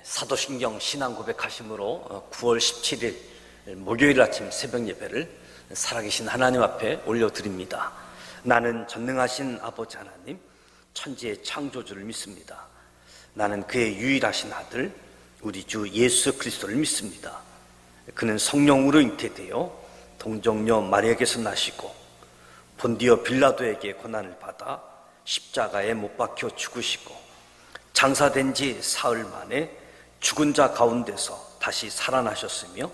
사도신경 신앙 고백하심으로 9월 17일 목요일 아침 새벽 예배를 살아계신 하나님 앞에 올려드립니다. 나는 전능하신 아버지 하나님, 천지의 창조주를 믿습니다. 나는 그의 유일하신 아들, 우리 주 예수 그리스도를 믿습니다. 그는 성령으로 잉태되어 동정녀 마리아에게서 나시고 본디오 빌라도에게 고난을 받아 십자가에 못 박혀 죽으시고 장사된 지 사흘 만에 죽은 자 가운데서 다시 살아나셨으며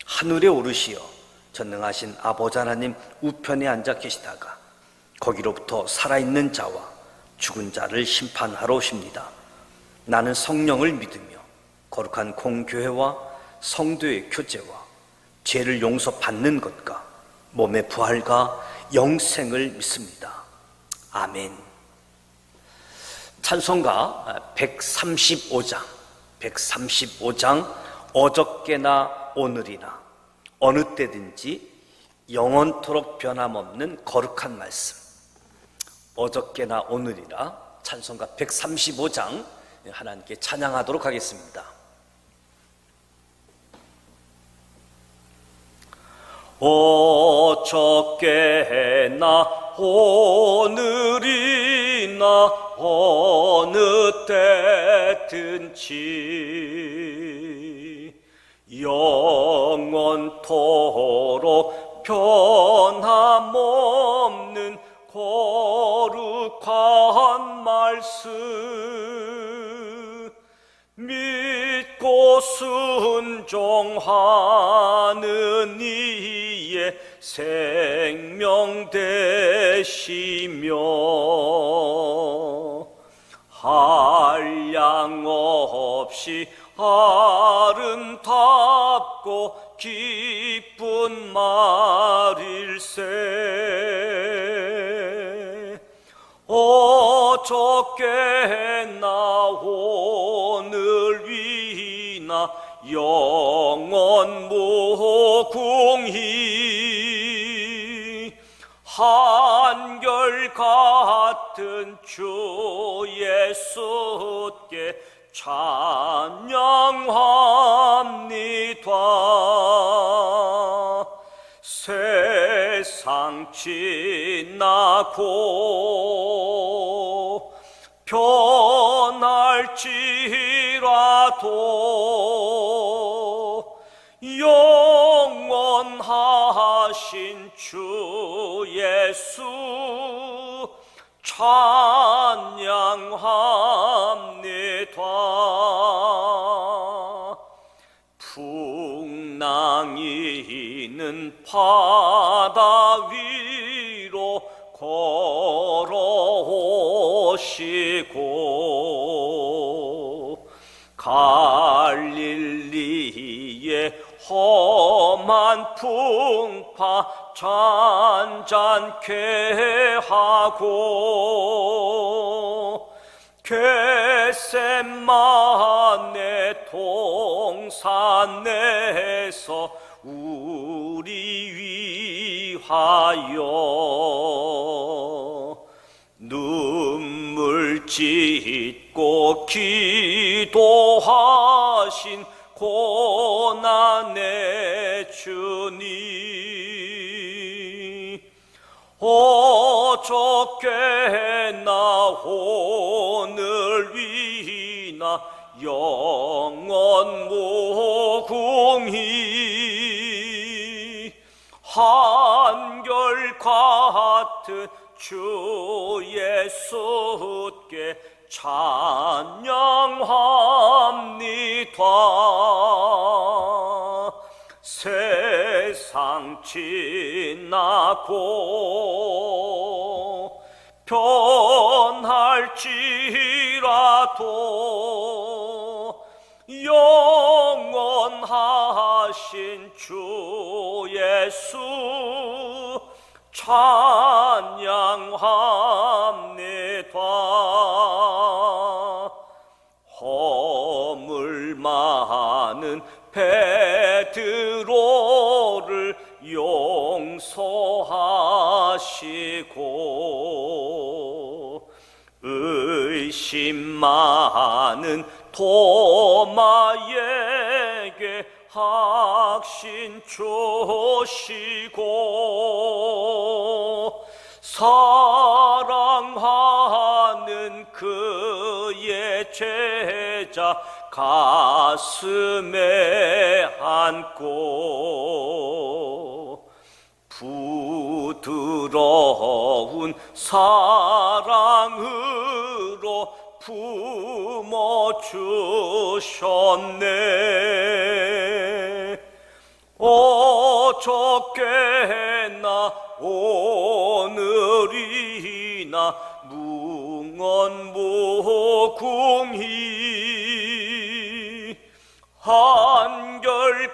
하늘에 오르시어 전능하신 아버지 하나님 우편에 앉아 계시다가 거기로부터 살아있는 자와 죽은 자를 심판하러 오십니다. 나는 성령을 믿으며 거룩한 공교회와 성도의 교제와 죄를 용서받는 것과 몸의 부활과 영생을 믿습니다. 아멘. 찬송가 135장 어저께나 오늘이나 어느 때든지 영원토록 변함없는 거룩한 말씀, 어저께나 오늘이나 찬송가 135장 하나님께 찬양하도록 하겠습니다. 어저께나 오늘이나 어느 때든지 영원토록 변함없는 거룩한 말씀 믿고 순종하는 이의 생명 되시며 한량 없이 아름답고 기쁜 말일세. 어저께나 오늘이나 영원 무궁히 한결같은 주 예수께 찬양합니다. 세상 지나고 변할지라도 영원하신 주 예수 찬양합니다. 풍랑이는 바다 위로 걸어오시고 갈릴리의 험한 풍파 잔잔케 하고 겟세마네 동산에서 우리 위하여 눈물 짓고 기도하신 고난의 주님 어저께나 오늘이나 영원 무궁히 한결같은 주 예수께 찬양합니다. 세상 지나고 변할지라도 영원하신 주 예수 찬양합니다. 허물 많은 베드로를 용서하시고 의심 많은 도마에게 확신 주시고 사랑하는 그의 제자 가슴에 안고 부드러운 사랑으로 품어주셨네. 어저께나 오늘이나 뭉언무궁히 한결같은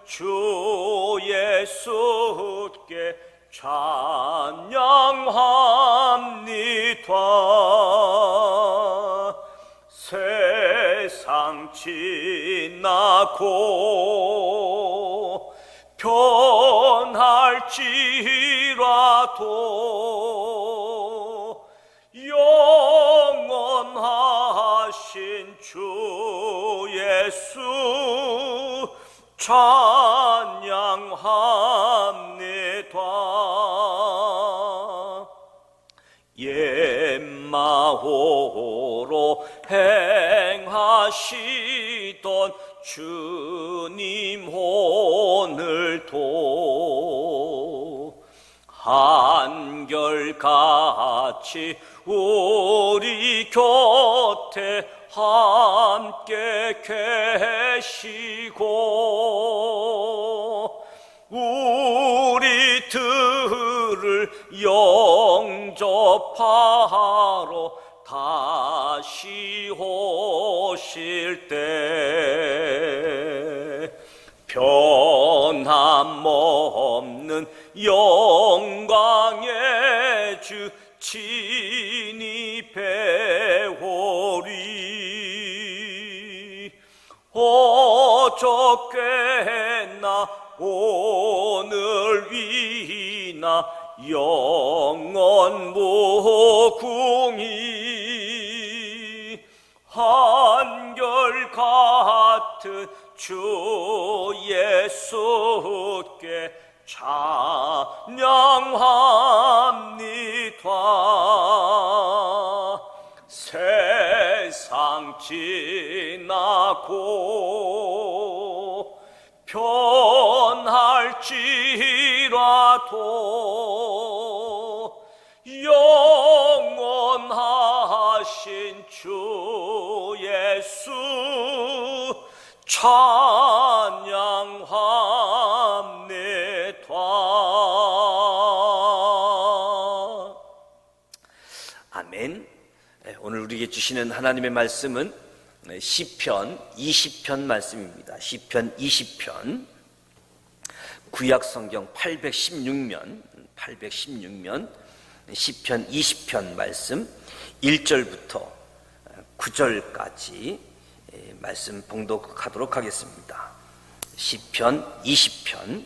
주 예수께 찬양합니다. 세상 지나고 변할지라도 영원하신 주 예수 찬양합니다. 옛마호로 행하시던 주님 오늘도 한결같이 우리 곁에 함께 계시고 우리들을 영접하러 다시 오실 때 변함없는 영광의 주 친히 배우리. 어저께나 오늘이나 영원무궁히 한결같은 주 예수께 찬양합니다. 세상 지나고 변할지라도 영원하신 주 예수 찬양합니다. 아멘. 오늘 우리에게 주시는 하나님의 말씀은 시편 20편 말씀입니다. 시편 20편, 구약성경 816면 시편 20편 말씀 1절부터 9절까지 말씀 봉독하도록 하겠습니다. 시편 20편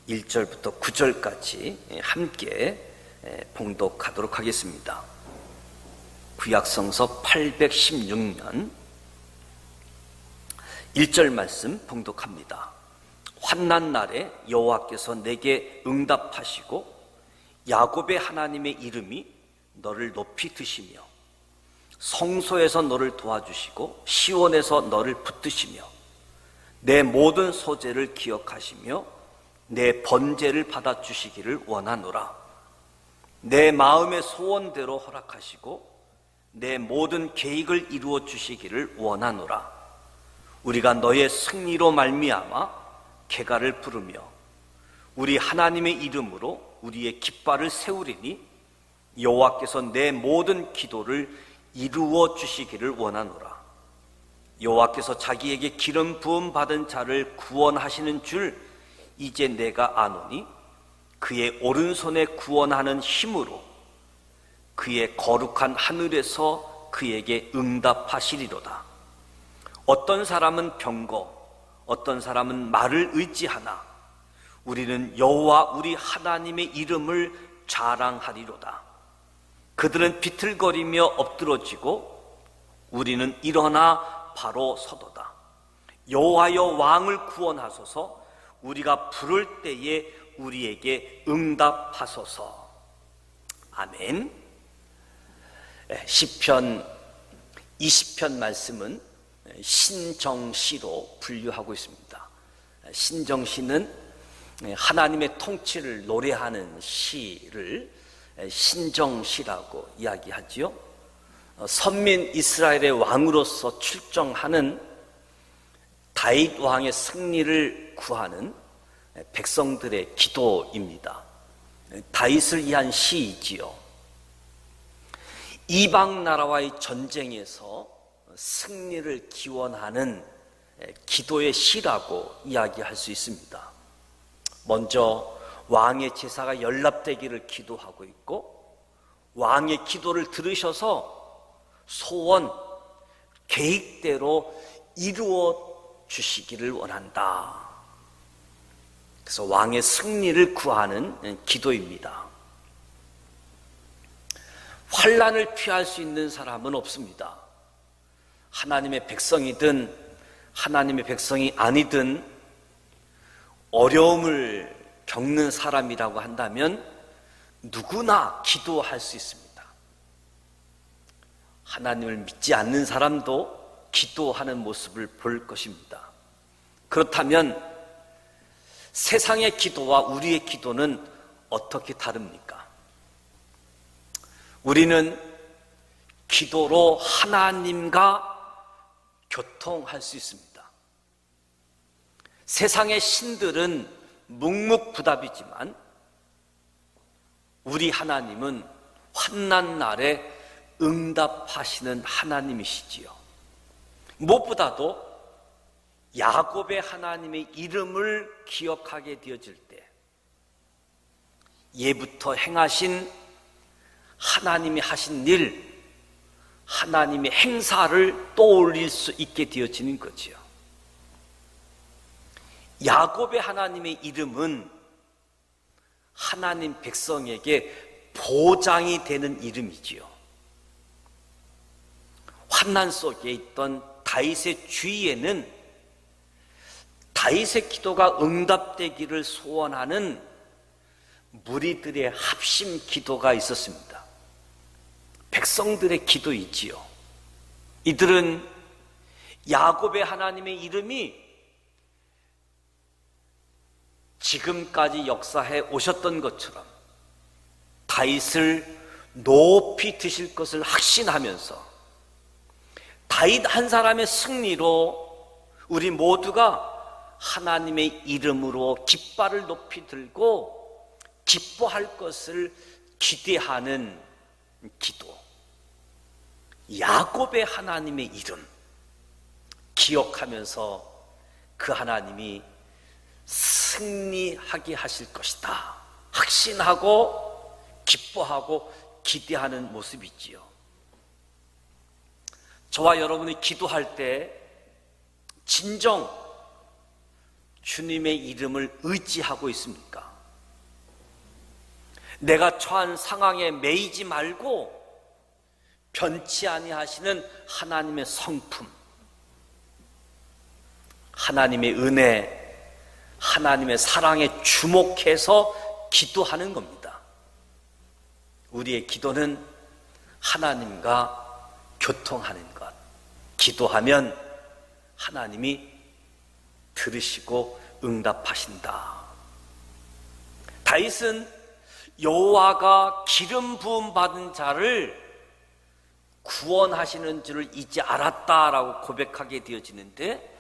1절부터 9절까지 함께 봉독하도록 하겠습니다. 구약성서 816년 1절 말씀 봉독합니다. 환난 날에 여호와께서 내게 응답하시고 야곱의 하나님의 이름이 너를 높이 드시며 성소에서 너를 도와주시고 시온에서 너를 붙드시며 내 모든 소재를 기억하시며 내 번제를 받아주시기를 원하노라. 내 마음의 소원대로 허락하시고 내 모든 계획을 이루어 주시기를 원하노라. 우리가 너의 승리로 말미암아 개가를 부르며 우리 하나님의 이름으로 우리의 깃발을 세우리니 여호와께서 내 모든 기도를 이루어 주시기를 원하노라. 여호와께서 자기에게 기름 부음 받은 자를 구원하시는 줄 이제 내가 아노니 그의 오른손에 구원하는 힘으로 그의 거룩한 하늘에서 그에게 응답하시리로다. 어떤 사람은 병거, 어떤 사람은 말을 의지하나 우리는 여호와 우리 하나님의 이름을 자랑하리로다. 그들은 비틀거리며 엎드러지고 우리는 일어나 바로 서도다. 여호와여 왕을 구원하소서. 우리가 부를 때에 우리에게 응답하소서. 아멘. 시편 20편 말씀은 신정시로 분류하고 있습니다. 신정시는 하나님의 통치를 노래하는 시를 신정시라고 이야기하지요. 선민 이스라엘의 왕으로서 출정하는 다윗 왕의 승리를 구하는 백성들의 기도입니다. 다윗을 위한 시이지요. 이방 나라와의 전쟁에서 승리를 기원하는 기도의 시라고 이야기할 수 있습니다. 먼저 왕의 제사가 연락되기를 기도하고 있고, 왕의 기도를 들으셔서 소원, 계획대로 이루어 주시기를 원한다. 그래서 왕의 승리를 구하는 기도입니다. 환난을 피할 수 있는 사람은 없습니다. 하나님의 백성이든 하나님의 백성이 아니든 어려움을 겪는 사람이라고 한다면 누구나 기도할 수 있습니다. 하나님을 믿지 않는 사람도 기도하는 모습을 볼 것입니다. 그렇다면 세상의 기도와 우리의 기도는 어떻게 다릅니까? 우리는 기도로 하나님과 교통할 수 있습니다. 세상의 신들은 묵묵부답이지만 우리 하나님은 환난 날에 응답하시는 하나님이시지요. 무엇보다도 야곱의 하나님의 이름을 기억하게 되어질 때 예부터 행하신 하나님이 하신 일, 하나님의 행사를 떠올릴 수 있게 되어지는 거지요. 야곱의 하나님의 이름은 하나님 백성에게 보장이 되는 이름이지요. 환난 속에 있던 다윗의 주위에는 다윗의 기도가 응답되기를 소원하는 무리들의 합심 기도가 있었습니다. 백성들의 기도이지요. 이들은 야곱의 하나님의 이름이 지금까지 역사해 오셨던 것처럼 다윗을 높이 드실 것을 확신하면서 다윗 한 사람의 승리로 우리 모두가 하나님의 이름으로 깃발을 높이 들고 기뻐할 것을 기대하는 기도. 야곱의 하나님의 이름 기억하면서 그 하나님이 승리하게 하실 것이다 확신하고 기뻐하고 기대하는 모습이지요. 저와 여러분이 기도할 때 진정 주님의 이름을 의지하고 있습니까? 내가 처한 상황에 매이지 말고 변치 아니하시는 하나님의 성품, 하나님의 은혜, 하나님의 사랑에 주목해서 기도하는 겁니다. 우리의 기도는 하나님과 교통하는 것. 기도하면 하나님이 들으시고 응답하신다. 다윗은 여호와가 기름 부음 받은 자를 구원하시는 줄을 이제 알았다라고 고백하게 되어지는데,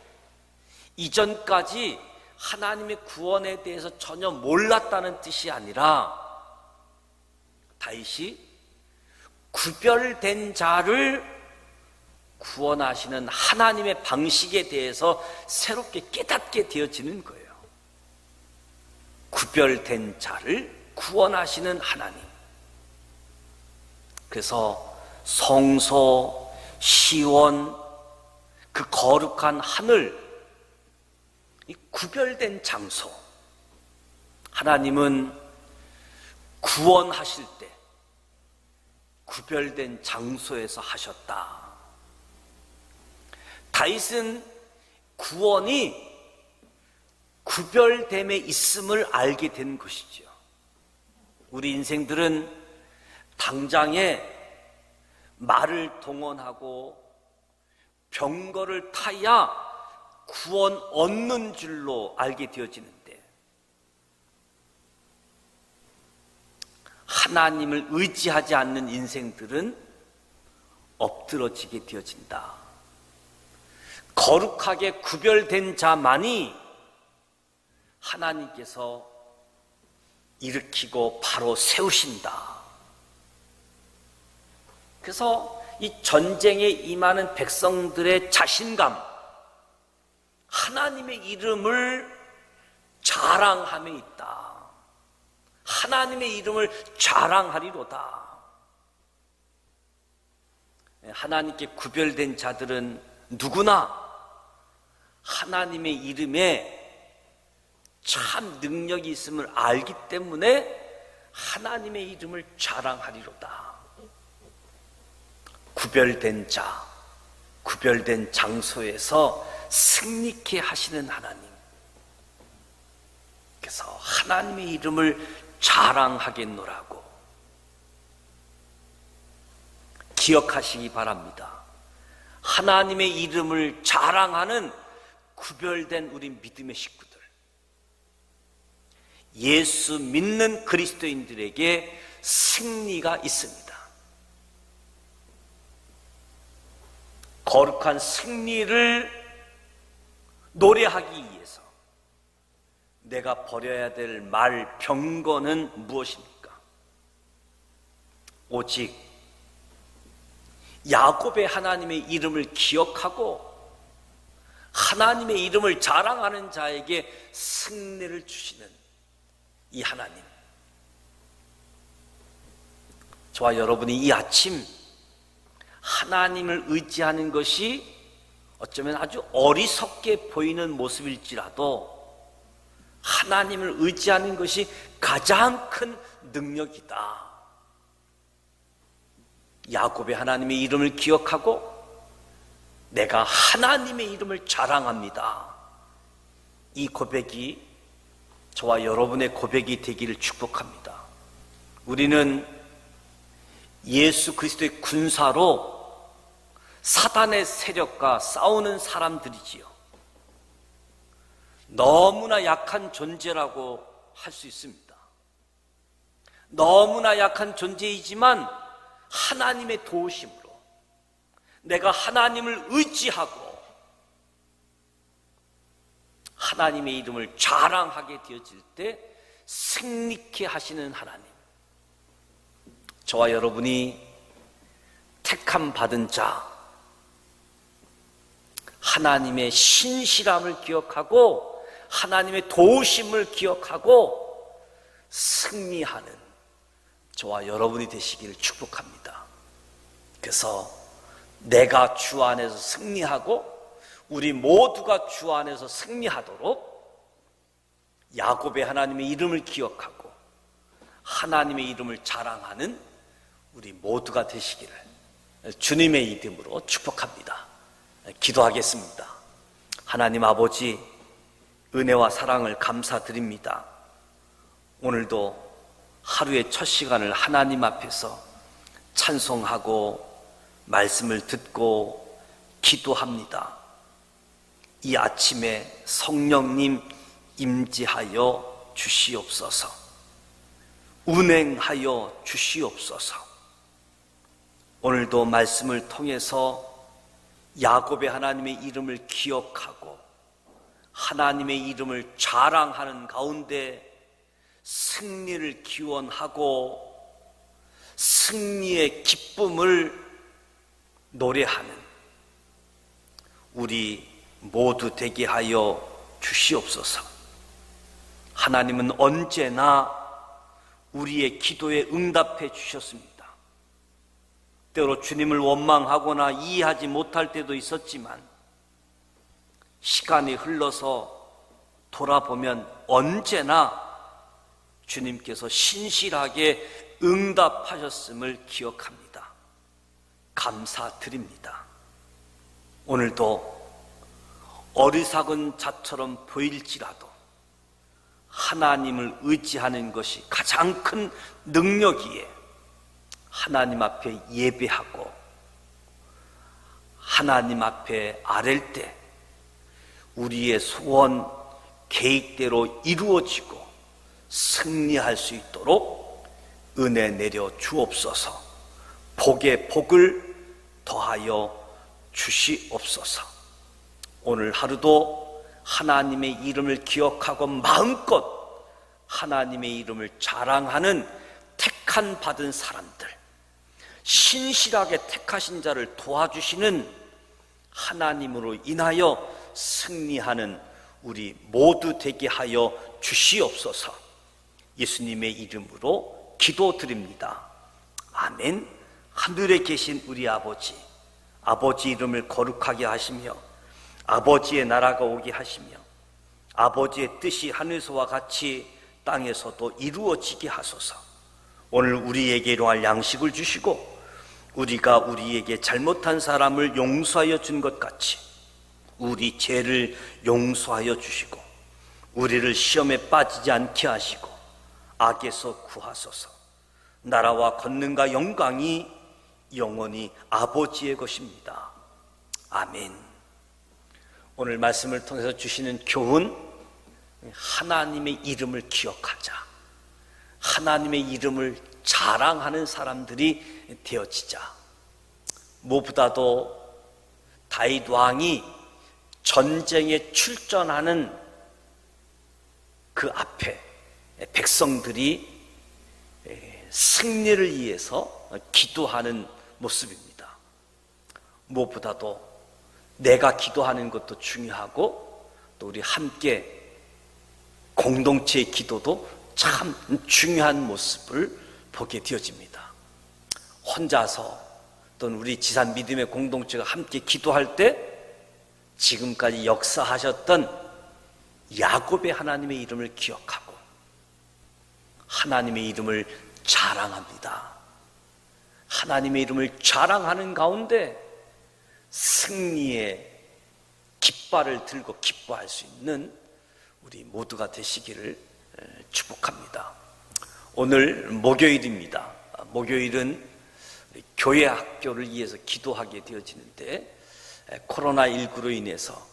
이전까지 하나님의 구원에 대해서 전혀 몰랐다는 뜻이 아니라 다윗이 구별된 자를 구원하시는 하나님의 방식에 대해서 새롭게 깨닫게 되어지는 거예요. 구별된 자를 구원하시는 하나님. 그래서 성소, 시온, 그 거룩한 하늘, 이 구별된 장소, 하나님은 구원하실 때 구별된 장소에서 하셨다. 다윗은 구원이 구별됨에 있음을 알게 된 것이죠. 우리 인생들은 당장에 말을 동원하고 병거를 타야 구원 얻는 줄로 알게 되어지는데, 하나님을 의지하지 않는 인생들은 엎드러지게 되어진다. 거룩하게 구별된 자만이 하나님께서 일으키고 바로 세우신다. 그래서 이 전쟁에 임하는 백성들의 자신감, 하나님의 이름을 자랑함에 있다. 하나님의 이름을 자랑하리로다. 하나님께 구별된 자들은 누구나 하나님의 이름에 참 능력이 있음을 알기 때문에 하나님의 이름을 자랑하리로다. 구별된 자, 구별된 장소에서 승리케 하시는 하나님. 그래서 하나님의 이름을 자랑하겠노라고 기억하시기 바랍니다. 하나님의 이름을 자랑하는 구별된 우리 믿음의 식구들, 예수 믿는 그리스도인들에게 승리가 있습니다. 거룩한 승리를 노래하기 위해서 내가 버려야 될 말, 병거는 무엇입니까? 오직 야곱의 하나님의 이름을 기억하고 하나님의 이름을 자랑하는 자에게 승리를 주시는 이 하나님. 저와 여러분이 이 아침 하나님을 의지하는 것이 어쩌면 아주 어리석게 보이는 모습일지라도 하나님을 의지하는 것이 가장 큰 능력이다. 야곱의 하나님의 이름을 기억하고 내가 하나님의 이름을 자랑합니다. 이 고백이 저와 여러분의 고백이 되기를 축복합니다. 우리는 예수 그리스도의 군사로 사단의 세력과 싸우는 사람들이지요. 너무나 약한 존재라고 할 수 있습니다. 너무나 약한 존재이지만 하나님의 도우심으로 내가 하나님을 의지하고 하나님의 이름을 자랑하게 되어질 때 승리케 하시는 하나님. 저와 여러분이 택함 받은 자, 하나님의 신실함을 기억하고 하나님의 도우심을 기억하고 승리하는 저와 여러분이 되시기를 축복합니다. 그래서 내가 주 안에서 승리하고 우리 모두가 주 안에서 승리하도록 야곱의 하나님의 이름을 기억하고 하나님의 이름을 자랑하는 우리 모두가 되시기를 주님의 이름으로 축복합니다. 기도하겠습니다. 하나님 아버지, 은혜와 사랑을 감사드립니다. 오늘도 하루의 첫 시간을 하나님 앞에서 찬송하고 말씀을 듣고 기도합니다. 이 아침에 성령님 임재하여 주시옵소서. 운행하여 주시옵소서. 오늘도 말씀을 통해서 야곱의 하나님의 이름을 기억하고 하나님의 이름을 자랑하는 가운데 승리를 기원하고 승리의 기쁨을 노래하는 우리 모두 되게 하여 주시옵소서. 하나님은 언제나 우리의 기도에 응답해 주셨습니다. 때로 주님을 원망하거나 이해하지 못할 때도 있었지만 시간이 흘러서 돌아보면 언제나 주님께서 신실하게 응답하셨음을 기억합니다. 감사드립니다. 오늘도 어리석은 자처럼 보일지라도 하나님을 의지하는 것이 가장 큰 능력이에 하나님 앞에 예배하고 하나님 앞에 아랠 때 우리의 소원 계획대로 이루어지고 승리할 수 있도록 은혜 내려 주옵소서. 복에 복을 더하여 주시옵소서. 오늘 하루도 하나님의 이름을 기억하고 마음껏 하나님의 이름을 자랑하는 택한 받은 사람들, 신실하게 택하신 자를 도와주시는 하나님으로 인하여 승리하는 우리 모두 되게 하여 주시옵소서. 예수님의 이름으로 기도드립니다. 아멘. 하늘에 계신 우리 아버지, 아버지 이름을 거룩하게 하시며 아버지의 나라가 오게 하시며 아버지의 뜻이 하늘에서와 같이 땅에서도 이루어지게 하소서. 오늘 우리에게 일용할 양식을 주시고 우리가 우리에게 잘못한 사람을 용서하여 준 것 같이 우리 죄를 용서하여 주시고 우리를 시험에 빠지지 않게 하시고 악에서 구하소서. 나라와 권능과 영광이 영원히 아버지의 것입니다. 아멘. 오늘 말씀을 통해서 주시는 교훈, 하나님의 이름을 기억하자. 하나님의 이름을 자랑하는 사람들이 되어지자. 무엇보다도 다윗 왕이 전쟁에 출전하는 그 앞에 백성들이 승리를 위해서 기도하는 모습입니다. 무엇보다도 내가 기도하는 것도 중요하고 또 우리 함께 공동체의 기도도 참 중요한 모습을 보게 되어집니다. 혼자서 또는 우리 지산 믿음의 공동체가 함께 기도할 때 지금까지 역사하셨던 야곱의 하나님의 이름을 기억하고 하나님의 이름을 자랑합니다. 하나님의 이름을 자랑하는 가운데 승리의 깃발을 들고 기뻐할 수 있는 우리 모두가 되시기를 축복합니다. 오늘 목요일입니다. 목요일은 교회 학교를 위해서 기도하게 되어지는데 코로나19로 인해서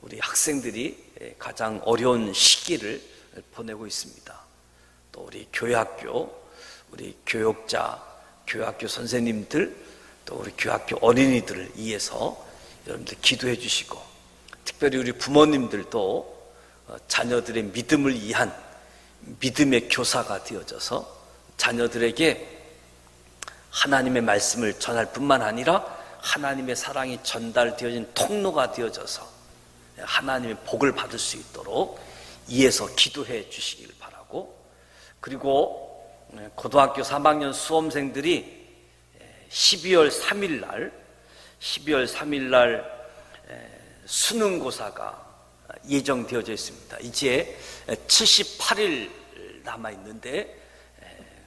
우리 학생들이 가장 어려운 시기를 보내고 있습니다. 또 우리 교회학교, 우리 교육자, 교회학교 선생님들, 또 우리 교회학교 어린이들을 위해서 여러분들 기도해 주시고 특별히 우리 부모님들도 자녀들의 믿음을 위한 믿음의 교사가 되어져서 자녀들에게 하나님의 말씀을 전할 뿐만 아니라 하나님의 사랑이 전달되어진 통로가 되어져서 하나님의 복을 받을 수 있도록 위해서 기도해 주시기를 바라고, 그리고 고등학교 3학년 수험생들이 12월 3일 날 수능고사가 예정되어져 있습니다. 이제 78일 남아 있는데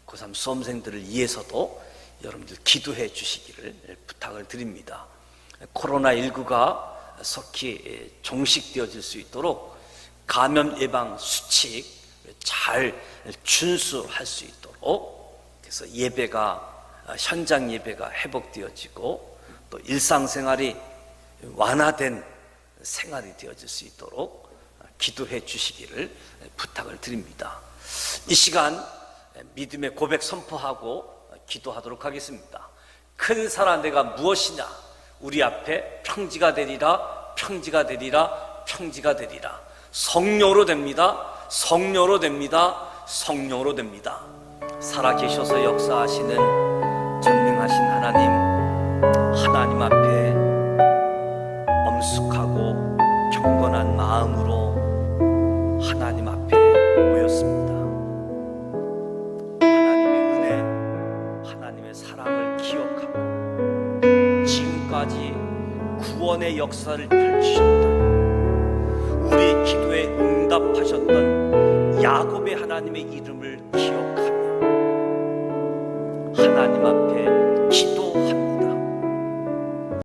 고3 수험생들을 위해서도 여러분들 기도해 주시기를 부탁을 드립니다. 코로나19가 속히 종식되어질 수 있도록 감염 예방 수칙 잘 준수할 수 있도록, 그래서 현장 예배가 회복되어지고 또 일상생활이 완화된 생활이 되어질 수 있도록 기도해 주시기를 부탁을 드립니다. 이 시간 믿음의 고백 선포하고 기도하도록 하겠습니다. 큰 사랑 내가 무엇이냐? 우리 앞에 평지가 되리라, 평지가 되리라, 평지가 되리라. 성령으로 됩니다. 성령으로 됩니다. 성령으로 됩니다. 살아계셔서 역사하시는 전능하신 하나님 앞에 엄숙하고 경건한 마음으로 하나님 앞에 모였습니다. 하나님의 은혜, 하나님의 사랑을 기억하고 지금까지 구원의 역사를 펼치셨던, 우리의 기도에 응답하셨던 야곱의 하나님의 이름을 기억하며 하나님 앞에 기도